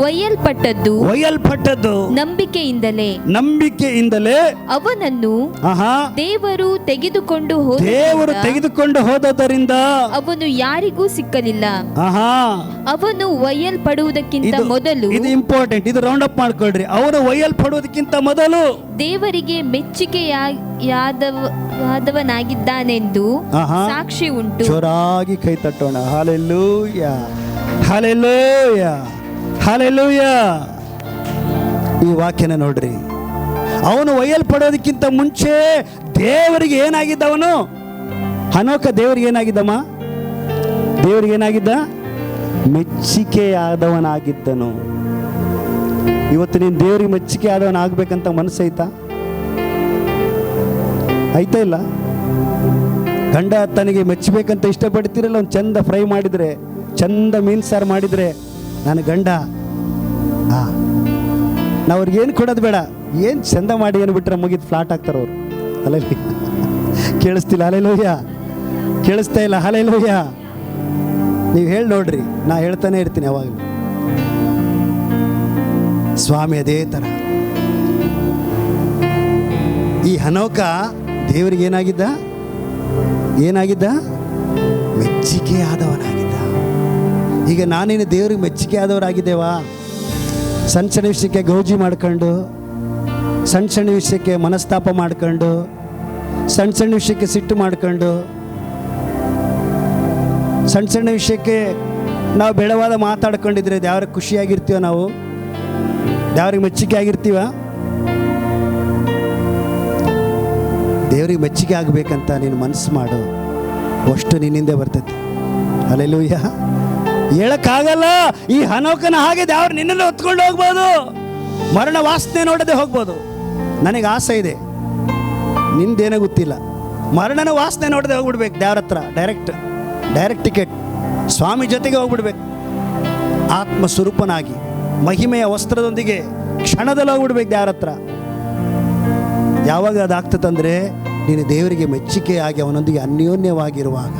ಒಯ್ಯಲ್ಪಟ್ಟದ್ದು ನಂಬಿಕೆಯಿಂದಲೇ ಅವನನ್ನು ದೇವರು ತೆಗೆದುಕೊಂಡು ಹೋದದರಿಂದ ಅವನು ಯಾರಿಗೂ ಸಿಕ್ಕಲಿಲ್ಲ. ಅವನು ಒಯ್ಯಲ್ಪಡುವುದಕ್ಕಿಂತ ಮೊದಲು, ಇದು ಇಂಪಾರ್ಟೆಂಟ್, ಇದು ರೌಂಡ್ ಅಪ್ ಮಾಡ್ಕೊಳ್ರಿ. ಅವನು ಒಯ್ಯಲ್ಪಡುವುದಕ್ಕಿಂತ ಮೊದಲು ದೇವರಿಗೆ ಮೆಚ್ಚುಗೆಯಾದವನಾಗಿದ್ದಾನೆಂದು ಸಾಕ್ಷಿ ಉಂಟು. ಜೋರಾಗಿ ಕೈ ತಟ್ಟೋಣ. Hallelujah, hallelujah, hallelujah. ಈ ವಾಕ್ಯನ ನೋಡ್ರಿ. ಅವನು ಒಯ್ಯಲ್ಪಡೋದಕ್ಕಿಂತ ಮುಂಚೆ ದೇವರಿಗೆ ಏನಾಗಿದ್ದವನು? ಹನೋಕ ದೇವರಿಗೆ ಏನಾಗಿದ್ದಮ್ಮ? ದೇವರಿಗೆ ಏನಾಗಿದ್ದ? ಮೆಚ್ಚಿಕೆಯಾದವನಾಗಿದ್ದನು. ಇವತ್ತು ನೀನು ದೇವರಿಗೆ ಮೆಚ್ಚುಗೆ ಆದವನಾಗಬೇಕಂತ ಮನಸ್ಸು ಐತಾ ಇಲ್ಲ? ಗಂಡ ತನಗೆ ಮೆಚ್ಚಬೇಕಂತ ಇಷ್ಟಪಡ್ತೀರಲ್ಲ, ಒಂದು ಚಂದ ಫ್ರೈ ಮಾಡಿದರೆ, ಚಂದ ಮೀನು ಸಾರು ಮಾಡಿದರೆ, ನಾನು ಗಂಡ ನಾವು ಅವ್ರಿಗೆ ಏನು ಕೊಡೋದು ಬೇಡ, ಏನು ಚಂದ ಮಾಡಿ ಏನು ಬಿಟ್ಟರೆ ಮುಗಿದು ಫ್ಲಾಟ್ ಆಗ್ತಾರೆ ಅವರು. ಅಲ್ಲೇ ಕೇಳಿಸ್ತಿಲ್ಲ? ಹಲ್ಲೆಲೂಯಾ. ಕೇಳಿಸ್ತಾ ಇಲ್ಲ? ಹಲ್ಲೆಲೂಯಾ. ನೀವು ಹೇಳಿ ನೋಡ್ರಿ, ನಾ ಹೇಳ್ತಾನೆ ಇರ್ತೀನಿ ಯಾವಾಗಲೂ. ಸ್ವಾಮಿ ಅದೇ ಥರ ಈ ಹನೋಕ ದೇವರಿಗೆ ಏನಾಗಿದ್ದ? ಮೆಚ್ಚುಗೆ ಆದವನಾಗಿದ್ದ. ಈಗ ನಾನೇನು ದೇವ್ರಿಗೆ ಮೆಚ್ಚುಗೆ ಆದವರಾಗಿದ್ದೇವಾ? ಸಣ್ಣ ಸಣ್ಣ ವಿಷಯಕ್ಕೆ ಗೌಜಿ ಮಾಡ್ಕೊಂಡು, ಸಣ್ಣ ಸಣ್ಣ ವಿಷಯಕ್ಕೆ ಮನಸ್ತಾಪ ಮಾಡ್ಕೊಂಡು, ಸಣ್ಣ ಸಣ್ಣ ವಿಷಯಕ್ಕೆ ಸಿಟ್ಟು ಮಾಡ್ಕೊಂಡು, ಸಣ್ಣ ಸಣ್ಣ ವಿಷಯಕ್ಕೆ ನಾವು ಬೆಳವಾದ ಮಾತಾಡ್ಕೊಂಡಿದ್ರೆ ದೇವ್ರಿಗೆ ಖುಷಿಯಾಗಿರ್ತೀವ? ನಾವು ದೇವ್ರಿಗೆ ಮೆಚ್ಚುಗೆ ಆಗಿರ್ತೀವ? ದೇವ್ರಿಗೆ ಮೆಚ್ಚುಗೆ ಆಗಬೇಕಂತ ನೀನು ಮನಸ್ಸು ಮಾಡು, ಅಷ್ಟು ನಿನ್ನಿಂದ ಬರ್ತೈತಿ. ಹಲ್ಲೆಲೂಯಾ. ಹೇಳಕ್ಕಾಗಲ್ಲ. ಈ ಹನೋಕನ ಹಾಗೆ ದೇವ್ರು ನಿನ್ನನ್ನು ಹೊತ್ಕೊಂಡು ಹೋಗ್ಬೋದು, ಮರಣ ವಾಸನೆ ನೋಡದೆ ಹೋಗ್ಬೋದು. ನನಗೆ ಆಸೆ ಇದೆ, ನಿಂದೇನೋ ಗೊತ್ತಿಲ್ಲ, ಮರಣನ ವಾಸನೆ ನೋಡದೆ ಹೋಗ್ಬಿಡ್ಬೇಕು ದೇವ್ರ ಹತ್ರ. ಡೈರೆಕ್ಟ್ ಟಿಕೆಟ್, ಸ್ವಾಮಿ ಜೊತೆಗೆ ಹೋಗ್ಬಿಡ್ಬೇಕು. ಆತ್ಮ ಸ್ವರೂಪನಾಗಿ ಮಹಿಮೆಯ ವಸ್ತ್ರದೊಂದಿಗೆ ಕ್ಷಣದಲ್ಲಿ ಹೋಗ್ಬಿಡ್ಬೇಕು ದೇವ್ರ ಹತ್ರ. ಯಾವಾಗ ಅದಾಗ್ತದಂದ್ರೆ ನೀನು ದೇವರಿಗೆ ಮೆಚ್ಚುಗೆಯಾಗಿ ಅವನೊಂದಿಗೆ ಅನ್ಯೋನ್ಯವಾಗಿರುವಾಗ.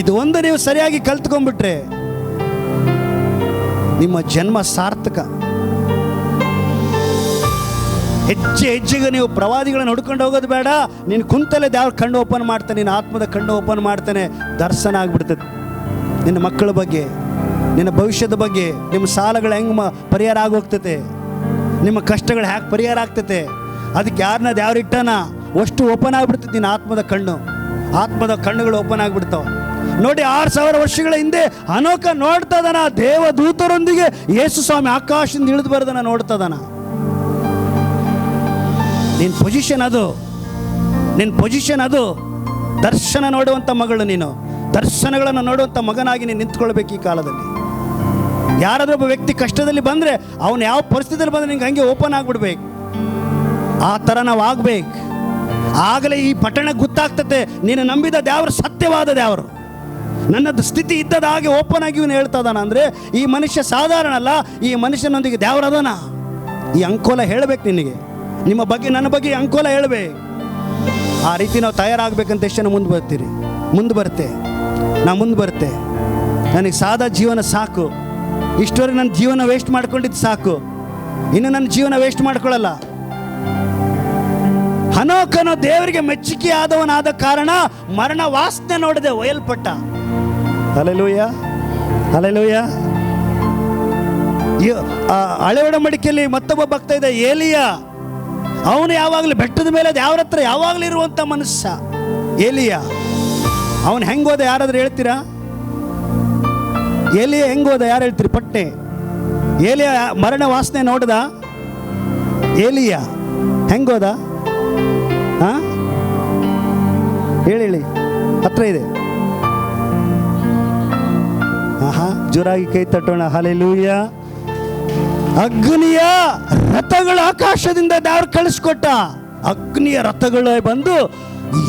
ಇದು ಒಂದು ನೀವು ಸರಿಯಾಗಿ ಕಲ್ತ್ಕೊಂಡ್ಬಿಟ್ರೆ ನಿಮ್ಮ ಜನ್ಮ ಸಾರ್ಥಕ. ಹೆಜ್ಜೆಗೆ ನೀವು ಪ್ರವಾದಿಗಳನ್ನು ಹುಡ್ಕೊಂಡು ಹೋಗೋದು ಬೇಡ. ನೀನು ಕುಂತಲೇ ದೇವ್ರ ಕಣ್ಣು ಓಪನ್ ಮಾಡ್ತಾನೆ, ನಿನ್ನ ಆತ್ಮದ ಕಣ್ಣು ಓಪನ್ ಮಾಡ್ತಾನೆ. ದರ್ಶನ ಆಗ್ಬಿಡ್ತದೆ ನಿನ್ನ ಮಕ್ಕಳ ಬಗ್ಗೆ, ನಿನ್ನ ಭವಿಷ್ಯದ ಬಗ್ಗೆ, ನಿಮ್ಮ ಸಾಲಗಳು ಹೆಂಗೆ ಪರಿಹಾರ ಆಗೋಗ್ತತೆ, ನಿಮ್ಮ ಕಷ್ಟಗಳು ಹ್ಯಾಕೆ ಪರಿಹಾರ ಆಗ್ತತೆ, ಅದಕ್ಕೆ ಯಾರನ್ನ ದೇವ್ರಿಟ್ಟನ ಅಷ್ಟು ಓಪನ್ ಆಗಿಬಿಡ್ತದೆ. ನಿನ್ನ ಆತ್ಮದ ಕಣ್ಣುಗಳು ಓಪನ್ ಆಗಿಬಿಡ್ತಾವೆ. ನೋಡಿ, 6000 ವರ್ಷಗಳ ಹಿಂದೆ ಹನೋಕ ನೋಡ್ತದನ, ದೇವದೂತರೊಂದಿಗೆ ಯೇಸು ಸ್ವಾಮಿ ಆಕಾಶದಿಂದ ಇಳಿದು ಬರೋದನ್ನ ನೋಡ್ತದನ. ನಿನ್ನ ಪೊಸಿಷನ್ ಅದು. ದರ್ಶನ ನೋಡುವಂಥ ಮಗಳು ನೀನು, ದರ್ಶನಗಳನ್ನು ನೋಡುವಂಥ ಮಗನಾಗಿ ನೀನು ನಿಂತ್ಕೊಳ್ಬೇಕು ಈ ಕಾಲದಲ್ಲಿ. ಯಾರಾದ್ರೂ ಒಬ್ಬ ವ್ಯಕ್ತಿ ಕಷ್ಟದಲ್ಲಿ ಬಂದರೆ, ಅವನು ಯಾವ ಪರಿಸ್ಥಿತಿಯಲ್ಲಿ ಬಂದರೆ ನಿಂಗೆ ಹಂಗೆ ಓಪನ್ ಆಗಿಬಿಡ್ಬೇಕು. ಆ ಥರ ನಾವು ಆಗ್ಬೇಕು. ಆಗಲೇ ಈ ಪಟ್ಟಣಕ್ಕೆ ಗೊತ್ತಾಗ್ತದೆ ನೀನು ನಂಬಿದ ದೇವರು ಸತ್ಯವಾದ ದೇವರು. ನನ್ನದು ಸ್ಥಿತಿ ಇದ್ದದ ಹಾಗೆ ಓಪನ್ ಆಗಿ ಇವನು ಹೇಳ್ತಾ ಇದ್ದಾನ ಅಂದರೆ ಈ ಮನುಷ್ಯ ಸಾಧಾರಣ ಅಲ್ಲ, ಈ ಮನುಷ್ಯನೊಂದಿಗೆ ದೇವರದನ. ಈ ಅಂಕೋಲ ಹೇಳಬೇಕು ನಿನಗೆ, ನಿಮ್ಮ ಬಗ್ಗೆ ನನ್ನ ಬಗ್ಗೆ ಅಂಕೋಲ ಹೇಳಬೇಕು. ಆ ರೀತಿ ನಾವು ತಯಾರಾಗಬೇಕಂತ ಎಷ್ಟು ಜನ ಮುಂದೆ ಬರುತ್ತೆ. ನನಗೆ ಸಾದಾ ಜೀವನ ಸಾಕು, ಇಷ್ಟವರೆಗೆ ನನ್ನ ಜೀವನ ವೇಸ್ಟ್ ಮಾಡ್ಕೊಂಡಿದ್ದು ಸಾಕು, ಇನ್ನು ನನ್ನ ಜೀವನ ವೇಸ್ಟ್ ಮಾಡ್ಕೊಳ್ಳಲ್ಲ. ಹನೋಕನು ದೇವರಿಗೆ ಮೆಚ್ಚುಗೆ ಆದವನಾದ ಕಾರಣ ಮರಣ ವಾಸನೆ ನೋಡದೆ ಒಯ್ಯಲ್ಪಟ್ಟ. Hallelujah, hallelujah. ಹಳೆ ಒಡಂಬಡಿಕೆಯಲ್ಲಿ ಮತ್ತೊಬ್ಬ ಭಕ್ತ ಇದೆ, ಏಲಿಯ. ಅವನು ಯಾವಾಗಲೂ ಬೆಟ್ಟದ ಮೇಲೆ ದೇವರ ಹತ್ರ ಯಾವಾಗಲೂ ಇರುವಂಥ ಮನುಷ್ಯ ಏಲಿಯ. ಅವನು ಹೆಂಗೋದ ಯಾರಾದ್ರೂ ಹೇಳ್ತೀರಾ? ಏಲಿಯ ಹೆಂಗೋದ ಯಾರು ಹೇಳ್ತೀರಿ? ಪಟ್ಟೆ. ಏಲಿಯ ಮರಣ ವಾಸನೆ ನೋಡ್ದ? ಏಲಿಯ ಹೆಂಗೋದ? ಹೇಳಿ, ಹತ್ರ ಇದೆ. ಜೋರಾಗಿ ಕೈ ತಟ್ಟೋಣ. ಹಲ್ಲೆಲೂಯಾ. ಅಗ್ನಿಯ ರಥಗಳು ಆಕಾಶದಿಂದ ದೇವರು ಕಳಿಸ್ಕೊಟ್ಟ. ಅಗ್ನಿಯ ರಥಗಳು ಬಂದು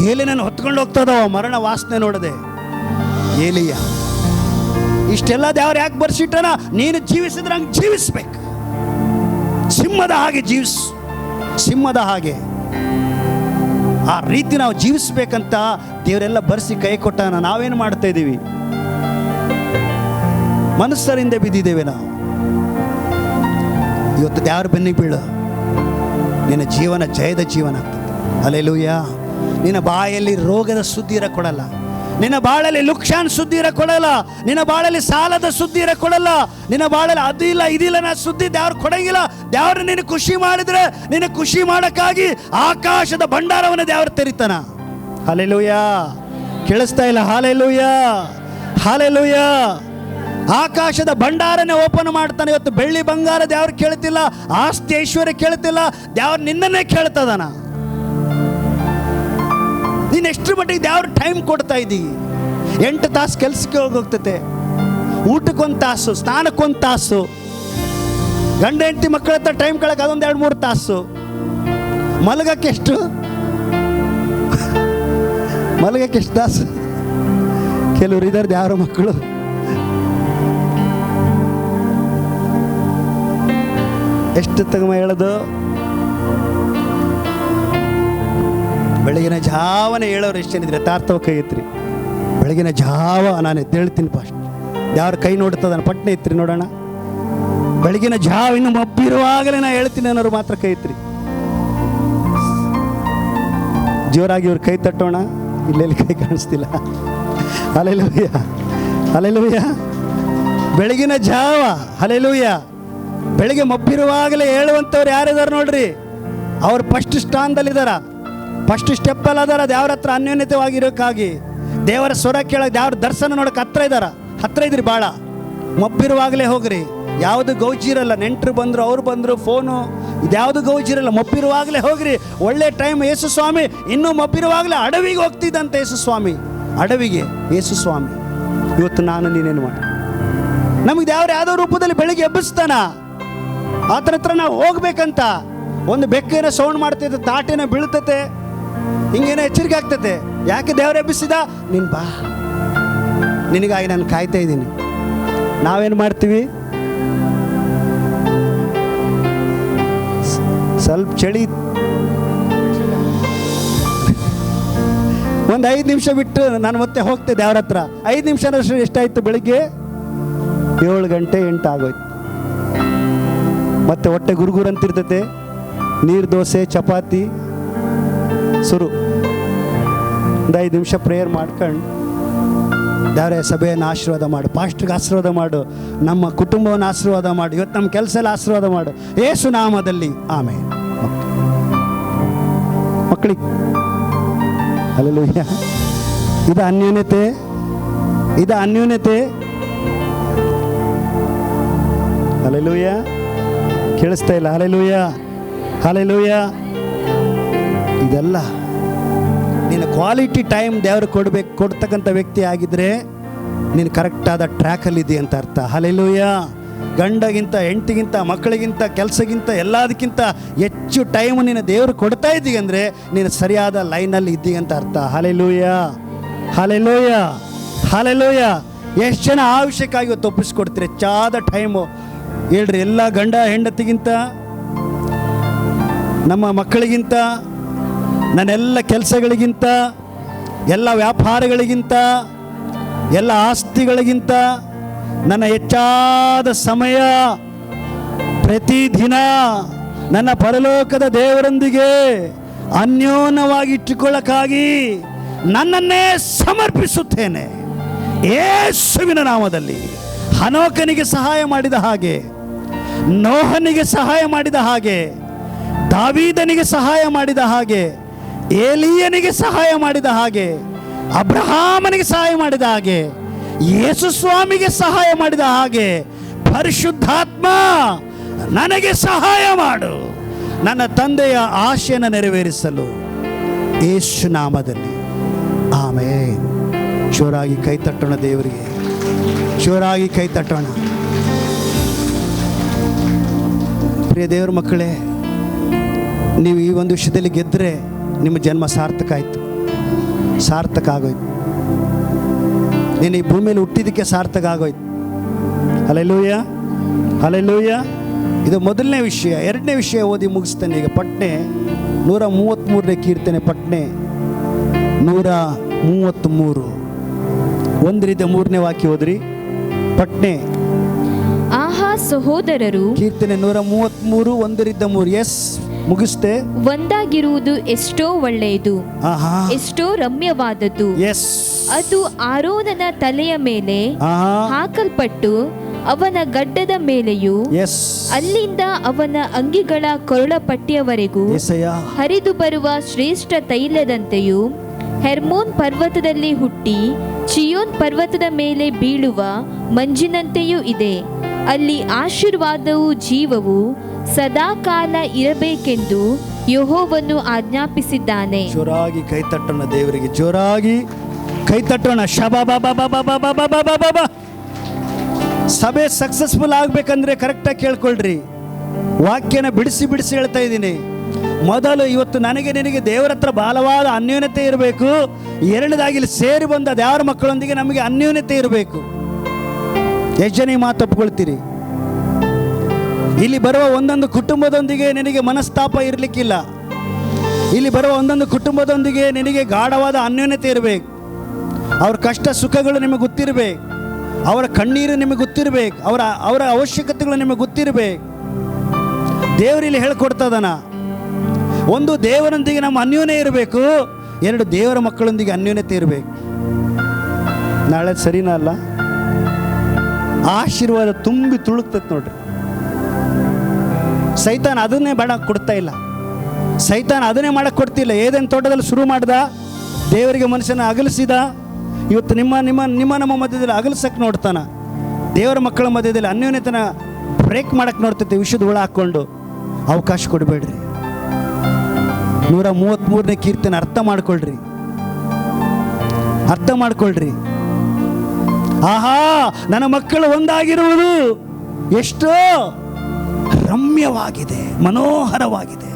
ಏಲಿನನ್ನು ಹೊತ್ಕೊಂಡು ಹೋಗ್ತದವ ಮರಣ ವಾಸನೆ ನೋಡದೆ. ಏಲಿಯ ಇಷ್ಟೆಲ್ಲ ದೇವ್ರು ಯಾಕೆ ಬರ್ಸಿಟ್ಟನ? ನೀನು ಜೀವಿಸಿದ್ರೆ ಹಂಗೆ ಜೀವಿಸ್ಬೇಕು. ಸಿಂಹದ ಹಾಗೆ ಸಿಂಹದ ಹಾಗೆ ಆ ರೀತಿ ನಾವು ಜೀವಿಸ್ಬೇಕಂತ ದೇವರೆಲ್ಲ ಬರ್ಸಿ ಕೈ ಕೊಟ್ಟಾನ. ನಾವೇನು ಮಾಡ್ತಾ ಇದ್ದೀವಿ? ಮನುಷ್ಯರಿಂದ ಬಿದ್ದಿದ್ದೇವೆ ನಾವು. ಇವತ್ತು ದೇವರ ಬೆನ್ನಿಗೆ ಬೀಳು, ನಿನ್ನ ಜೀವನ ಜಯದ ಜೀವನ ಆಗ್ತದೆ. ಹಲ್ಲೆಲೂಯ. ನಿನ್ನ ಬಾಯಲ್ಲಿ ರೋಗದ ಸುದ್ದಿ ಕೊಡಲ್ಲ, ನಿನ್ನ ಬಾಳಲ್ಲಿ ಲುಕ್ಷಾನ್ ಸುದ್ದಿ ಕೊಡಲ್ಲ, ನಿನ್ನ ಬಾಳಲ್ಲಿ ಸಾಲದ ಸುದ್ದಿ ಕೊಡಲ್ಲ, ನಿನ್ನ ಬಾಳಲ್ಲಿ ಅದಿಲ್ಲ ಇದಿಲ್ಲ ನಾ ಸುದ್ದಿ ದೇವ್ರು ಕೊಡಂಗಿಲ್ಲ. ದೇವ್ರು ನಿನ್ನ ಖುಷಿ ಮಾಡಿದ್ರೆ ನಿನ್ನ ಖುಷಿ ಮಾಡಕ್ಕಾಗಿ ಆಕಾಶದ ಭಂಡಾರವನ್ನು ದೇವ್ರು ತೆರಿತಾನ. ಹಲ್ಲೆಲೂಯ. ಕೇಳಿಸ್ತಾ ಇಲ್ಲ? Hallelujah, hallelujah. ಆಕಾಶದ ಭಂಡಾರನೇ ಓಪನ್ ಮಾಡ್ತಾನೆ. ಇವತ್ತು ಬೆಳ್ಳಿ ಬಂಗಾರ ದೇವ್ರು ಕೇಳ್ತಿಲ್ಲ, ಆಸ್ತಿ ಐಶ್ವರ್ಯ ಕೇಳ್ತಿಲ್ಲ, ದೇವ್ರು ನಿನ್ನನ್ನೇ ಕೇಳ್ತದಾನ. ನೀನು ಎಷ್ಟು ಮಟ್ಟಿಗೆ ದೇವ್ರ ಟೈಮ್ ಕೊಡ್ತಾ ಇದ್ದೀವಿ? 8 ತಾಸು ಕೆಲಸಕ್ಕೆ ಹೋಗ್ತತೆ, ಊಟಕ್ಕೊಂದು ತಾಸು, ಸ್ನಾನಕ್ಕೊಂದು ತಾಸು, ಗಂಡ ಹೆಂಡತಿ ಮಕ್ಕಳ ಹತ್ರ ಟೈಮ್ ಕಳಕ್ಕೆ ಅದೊಂದು 2-3 ತಾಸು, ಮಲಗಕ್ಕೆ ಎಷ್ಟು ತಾಸು? ಕೆಲವರು ಇದ್ದಾರೆ ಯಾರ ಮಕ್ಕಳು ಎಷ್ಟು ತಗಮ ಹೇಳೋದು? ಬೆಳಗಿನ ಜಾವನೇ ಹೇಳೋರು ಎಷ್ಟು ಜನ ಇದ್ರೆ ತಾರ್ತವ ಕೈ ಎತ್ರಿ. ಬೆಳಗಿನ ಜಾವ ನಾನು ಎದ್ದೇಳ್ತೀನಿ ಫಸ್ಟ್, ಯಾರು ಕೈ ನೋಡ್ತದ ಪಟ್ನೆ ಎತ್ರಿ ನೋಡೋಣ. ಬೆಳಗಿನ ಜಾವ ಇನ್ನು ಮಬ್ಬಿರುವಾಗಲೇ ನಾ ಹೇಳ್ತೀನಿ ಅನ್ನೋರು ಮಾತ್ರ ಕೈ ಎತ್ರಿ. ಜೋರಾಗಿ ಇವ್ರು ಕೈ ತಟ್ಟೋಣ. ಇಲ್ಲೆಲ್ಲಿ ಕೈ ಕಾಣಿಸ್ತಿಲ್ಲ. Hallelujah, hallelujah. ಬೆಳಗಿನ ಜಾವ, ಹಲ್ಲೆಲೂಯ. ಬೆಳಗ್ಗೆ ಮಬ್ಬಿರುವಾಗಲೇ ಹೇಳುವಂಥವ್ರು ಯಾರಿದ್ದಾರೆ ನೋಡ್ರಿ, ಅವ್ರು ಫಸ್ಟ್ ಸ್ಥಾನದಲ್ಲಿದ್ದಾರ, ಫಸ್ಟ್ ಸ್ಟೆಪ್ಪಲ್ಲಿ ಅದಾರ. ದೇವ್ರ ಹತ್ರ ಅನ್ಯೋನ್ಯತೆವಾಗಿರೋಕ್ಕಾಗಿ, ದೇವರ ಸ್ವರ ಕೇಳಕ್ಕೆ, ದೇವ್ರ ದರ್ಶನ ನೋಡಕ್ಕೆ ಹತ್ರ ಇದ್ರಿ ಭಾಳ. ಮಬ್ಬಿರುವಾಗಲೇ ಹೋಗ್ರಿ, ಯಾವುದು ಗೌಜಿರಲ್ಲ. ನೆಂಟರು ಬಂದರು, ಅವ್ರು ಬಂದರು, ಫೋನು, ಇದ್ಯಾವುದು ಗೌಜಿರಲ್ಲ. ಮಬ್ಬಿರುವಾಗಲೇ ಹೋಗ್ರಿ. ಒಳ್ಳೆ ಟೈಮ್. ಯೇಸು ಸ್ವಾಮಿ ಇನ್ನೂ ಮಬ್ಬಿರುವಾಗಲೇ ಅಡವಿಗೆ ಹೋಗ್ತಿದ್ದಂತೆ. ಯೇಸು ಸ್ವಾಮಿ ಅಡವಿಗೆ, ಯೇಸು ಸ್ವಾಮಿ. ಇವತ್ತು ನಾನು ನೀನೇನು ಮಾಡಿ ನಮಗೆ ದೇವ್ರು ಯಾವುದೋ ರೂಪದಲ್ಲಿ ಬೆಳಿಗ್ಗೆ ಎಬ್ಬಿಸ್ತಾನ. ಆತನ ಹತ್ರ ನಾವು ಹೋಗ್ಬೇಕಂತ. ಒಂದು ಬೆಕ್ಕೇನೋ ಸೌಂಡ್ ಮಾಡ್ತೈತೆ, ತಾಟೇನೋ ಬೀಳ್ತತೆ, ಹಿಂಗೇನೋ ಎಚ್ಚರಿಕೆ ಆಗ್ತತೆ. ಯಾಕೆ ದೇವ್ರು ಎಬ್ಬಿಸಿದ? ನೀನು ಬಾ, ನಿನಗಾಗಿ ನಾನು ಕಾಯ್ತಾ ಇದ್ದೀನಿ. ನಾವೇನು ಮಾಡ್ತೀವಿ? ಸ್ವಲ್ಪ ಚಳಿ, ಒಂದು 5 ನಿಮಿಷ ಬಿಟ್ಟು ನಾನು ಮತ್ತೆ ಹೋಗ್ತೆ ದೇವ್ರ ಹತ್ರ. 5 ನಿಮಿಷ ಎಷ್ಟಾಯ್ತು? ಬೆಳಿಗ್ಗೆ 7 ಗಂಟೆ 8 ಆಗೋಯ್ತು. ಮತ್ತೆ ಹೊಟ್ಟೆ ಗುರುಗುರು ಅಂತಿರ್ತತೆ. ನೀರು ದೋಸೆ ಚಪಾತಿ ಶುರು. ಒಂದು 5 ನಿಮಿಷ ಪ್ರೇಯರ್ ಮಾಡ್ಕೊಂಡು, ದೇವರೇ ಸಭೆಯನ್ನು ಆಶೀರ್ವಾದ ಮಾಡು, ಪಾಸ್ಟ್ರಿಗೆ ಆಶೀರ್ವಾದ ಮಾಡು, ನಮ್ಮ ಕುಟುಂಬವನ್ನು ಆಶೀರ್ವಾದ ಮಾಡು, ಇವತ್ತು ನಮ್ಮ ಕೆಲಸ ಎಲ್ಲ ಆಶೀರ್ವಾದ ಮಾಡು, ಯೇಸು ನಾಮದಲ್ಲಿ ಆಮೇಲೆ. ಮಕ್ಕಳಿಗೆ ಹಲ್ಲೆಲೂಯ. ಇದು ಅನ್ಯೋನ್ಯತೆ, ಇದು ಅನ್ಯೋನ್ಯತೆ. ಹಲ್ಲೆಲೂಯ. ಕೇಳಿಸ್ತಾ ಇಲ್ಲ? Hallelujah, hallelujah. ಇದೆಲ್ಲ ನೀನು ಕ್ವಾಲಿಟಿ ಟೈಮ್ ದೇವರು ಕೊಡ್ತಕ್ಕಂಥ ವ್ಯಕ್ತಿ ಆಗಿದ್ರೆ ನೀನು ಕರೆಕ್ಟಾದ ಟ್ರ್ಯಾಕಲ್ಲಿದ್ದಿ ಅಂತ ಅರ್ಥ. ಹಲ್ಲೆಲೂಯ. ಗಂಡಗಿಂತ, ಹೆಂಡತಿಗಿಂತ, ಮಕ್ಕಳಿಗಿಂತ, ಕೆಲಸಗಿಂತ, ಎಲ್ಲದಕ್ಕಿಂತ ಹೆಚ್ಚು ಟೈಮ್ ನೀನು ದೇವರು ಕೊಡ್ತಾ ಇದ್ದೀಗ ಅಂದರೆ ನೀನು ಸರಿಯಾದ ಲೈನಲ್ಲಿ ಇದ್ದೀಗ ಅಂತ ಅರ್ಥ. Hallelujah, hallelujah, hallelujah. ಎಷ್ಟು ಜನ ಆ ವಿಷಯಕ್ಕಾಗಿ ಇವತ್ತು ಒಪ್ಪಿಸ್ಕೊಡ್ತೀರಿ? ಹೆಚ್ಚಾದ ಟೈಮು ಹೇಳ್ರಿ. ಎಲ್ಲ ಗಂಡ ಹೆಂಡತಿಗಿಂತ, ನಮ್ಮ ಮಕ್ಕಳಿಗಿಂತ, ನನ್ನೆಲ್ಲ ಕೆಲಸಗಳಿಗಿಂತ, ಎಲ್ಲ ವ್ಯಾಪಾರಗಳಿಗಿಂತ, ಎಲ್ಲ ಆಸ್ತಿಗಳಿಗಿಂತ ನನ್ನ ಹೆಚ್ಚಾದ ಸಮಯ ಪ್ರತಿದಿನ ನನ್ನ ಪರಲೋಕದ ದೇವರೊಂದಿಗೆ ಅನ್ಯೋನ್ಯವಾಗಿ ಇಟ್ಟುಕೊಳ್ಳಕ್ಕಾಗಿ ನನ್ನನ್ನೇ ಸಮರ್ಪಿಸುತ್ತೇನೆ ಯೇಸುವಿನ ನಾಮದಲ್ಲಿ. ಹನೋಕನಿಗೆ ಸಹಾಯ ಮಾಡಿದ ಹಾಗೆ, ನೋಹನಿಗೆ ಸಹಾಯ ಮಾಡಿದ ಹಾಗೆ, ದಾವೀದನಿಗೆ ಸಹಾಯ ಮಾಡಿದ ಹಾಗೆ, ಏಲಿಯನಿಗೆ ಸಹಾಯ ಮಾಡಿದ ಹಾಗೆ, ಅಬ್ರಹಾಮನಿಗೆ ಸಹಾಯ ಮಾಡಿದ ಹಾಗೆ, ಯೇಸು ಸ್ವಾಮಿಗೆ ಸಹಾಯ ಮಾಡಿದ ಹಾಗೆ, ಪರಿಶುದ್ಧಾತ್ಮ ನನಗೆ ಸಹಾಯ ಮಾಡು, ನನ್ನ ತಂದೆಯ ಆಶೆಯನ್ನು ನೆರವೇರಿಸಲು ಯೇಸು ನಾಮದಲ್ಲಿ ಆಮೇನ್. ಜೋರಾಗಿ ಕೈ ತಟ್ಟೋಣ ದೇವರಿಗೆ, ಜೋರಾಗಿ ಕೈ ತಟ್ಟೋಣ. ಪ್ರಿಯ ದೇವರ ಮಕ್ಕಳೇ, ನೀವು ಈ ಒಂದು ವಿಷಯದಲ್ಲಿ ಗೆದ್ದರೆ ನಿಮ್ಮ ಜನ್ಮ ಸಾರ್ಥಕ ಆಯಿತು, ಸಾರ್ಥಕ ಆಗೋಯ್ತು. ನೀನು ಈ ಭೂಮಿಯಲ್ಲಿ ಹುಟ್ಟಿದ್ದಕ್ಕೆ ಸಾರ್ಥಕ ಆಗೋಯ್ತು. Hallelujah, hallelujah. ಇದು ಮೊದಲನೇ ವಿಷಯ. ಎರಡನೇ ವಿಷಯ ಓದಿ ಮುಗಿಸ್ತೇನೆ ಈಗ. ಪಟ್ನೆ 133ನೇ ಕೀರ್ತನೆ, ಪಟ್ನೆ 133, 1ರಿಂದ 3ನೇ ವಾಕ್ಯ ಓದ್ರಿ. ಪಟ್ನೆ ಸಹೋದರರು ಕೀರ್ತನೆ 133 1-3. ಎಸ್, ಮುಗಿಸ್ತೆ. ಒಂದಾಗಿರುವುದು ಎಷ್ಟೋ ಒಳ್ಳೆಯದು, ಆಹಾ, ಎಷ್ಟೋ ರಮ್ಯವಾದದ್ದು. ಎಸ್, ಅದು ಆರೋನನ ತಲೆಯ ಮೇಲೆ ಆಹಾ, ಹಾಕಲ್ಪಟ್ಟು ಅವನ ಗಡ್ಡದ ಮೇಲೆಯೂ ಎಸ್, ಅಲ್ಲಿಂದ ಅವನ ಅಂಗಿಗಳ ಕೊರಳಪಟ್ಟಿಯವರೆಗೂ ಎಸಯ್ಯ, ಹರಿದು ಬರುವ ಶ್ರೇಷ್ಠ ತೈಲದಂತೆಯೂ ಹೆರ್ಮೋನ್ ಪರ್ವತದಲ್ಲಿ ಹುಟ್ಟಿ ಚಿಯೋನ್ ಪರ್ವತದ ಮೇಲೆ ಬೀಳುವ ಮಂಜಿನಂತೆಯೂ ಇದೆ. ಅಲ್ಲಿ ಆಶೀರ್ವಾದವೂ ಜೀವವು ಸದಾಕಾಲ ಇರಬೇಕೆಂದು ಯೆಹೋವನು ಆಜ್ಞಾಪಿಸಿದ್ದಾನೆ. ಜೋರಾಗಿ ಕೈ ತಟ್ಟೋಣ ದೇವರಿಗೆ, ಜೋರಾಗಿ ಕೈ ತಟ್ಟೋಣ. ಸಭೆ ಸಕ್ಸಸ್ಫುಲ್ ಆಗ್ಬೇಕಂದ್ರೆ ಕರೆಕ್ಟಾಗಿ ಕೇಳ್ಕೊಳ್ರಿ. ವಾಕ್ಯನ ಬಿಡಿಸಿ ಬಿಡಿಸಿ ಹೇಳ್ತಾ ಇದ್ದೀನಿ. ಮೊದಲು ಇವತ್ತು ನನಗೆ ನಿನಗೆ ದೇವರ ಹತ್ರ ಬಹಳವಾದ ಅನ್ಯೋನ್ಯತೆ ಇರಬೇಕು. ಎರಡನೇದಾಗಿ ಇಲ್ಲಿ ಸೇರಿ ಬಂದ ದೇವರ ಮಕ್ಕಳೊಂದಿಗೆ ನಮಗೆ ಅನ್ಯೋನ್ಯತೆ ಇರಬೇಕು. ಎಷ್ಟು ಜನ ಈ ಮಾತು ಒಪ್ಕೊಳ್ತೀರಿ? ಇಲ್ಲಿ ಬರುವ ಒಂದೊಂದು ಕುಟುಂಬದೊಂದಿಗೆ ನಿನಗೆ ಮನಸ್ತಾಪ ಇರಲಿಕ್ಕಿಲ್ಲ. ಇಲ್ಲಿ ಬರುವ ಒಂದೊಂದು ಕುಟುಂಬದೊಂದಿಗೆ ನಿನಗೆ ಗಾಢವಾದ ಅನ್ಯೋನ್ಯತೆ ಇರಬೇಕು. ಅವ್ರ ಕಷ್ಟ ಸುಖಗಳು ನಿಮಗೆ ಗೊತ್ತಿರಬೇಕು, ಅವರ ಕಣ್ಣೀರು ನಿಮಗೆ ಗೊತ್ತಿರಬೇಕು, ಅವರ ಅವಶ್ಯಕತೆಗಳು ನಿಮಗೆ ಗೊತ್ತಿರಬೇಕು. ದೇವರಲ್ಲಿ ಹೇಳ್ಕೊಡ್ತದನ. ಒಂದು, ದೇವರೊಂದಿಗೆ ನಮ್ಮ ಅನ್ಯೋನ್ಯ ಇರಬೇಕು. ಎರಡು, ದೇವರ ಮಕ್ಕಳೊಂದಿಗೆ ಅನ್ಯೋನ್ಯತೆ ಇರಬೇಕು. ನಾಳೆ ಸರಿನಾ ಅಲ್ಲ? ಆಶೀರ್ವಾದ ತುಂಬಿ ತುಳುಕ್ತೈತೆ ನೋಡ್ರಿ. ಸೈತಾನ್ ಅದನ್ನೇ ಮಾಡಕ್ಕೆ ಕೊಡ್ತಾ ಇಲ್ಲ. ಸೈತಾನ್ ಅದನ್ನೇ ಮಾಡಕ್ಕೆ ಕೊಡ್ತಿಲ್ಲ. ಏದೇನು ತೋಟದಲ್ಲಿ ಶುರು ಮಾಡ್ದ, ದೇವರಿಗೆ ಮನುಷ್ಯನ ಅಗಲಿಸಿದ. ಇವತ್ತು ನಮ್ಮ ಮಧ್ಯದಲ್ಲಿ ಅಗಲಿಸಕ್ಕೆ ನೋಡ್ತಾನ. ದೇವರ ಮಕ್ಕಳ ಮಧ್ಯದಲ್ಲಿ ಅನ್ಯೋನ್ಯತನ ಬ್ರೇಕ್ ಮಾಡಕ್ಕೆ ನೋಡ್ತೈತೆ. ವಿಷದ ಹುಳ ಹಾಕ್ಕೊಂಡು ಅವಕಾಶ ಕೊಡಬೇಡ್ರಿ. 133ನೇ ಕೀರ್ತನೆ ಅರ್ಥ ಮಾಡ್ಕೊಳ್ರಿ, ಅರ್ಥ ಮಾಡ್ಕೊಳ್ರಿ. ಆಹಾ, ನನ್ನ ಮಕ್ಕಳು ಒಂದಾಗಿರುವುದು ಎಷ್ಟೋ ರಮ್ಯವಾಗಿದೆ, ಮನೋಹರವಾಗಿದೆ.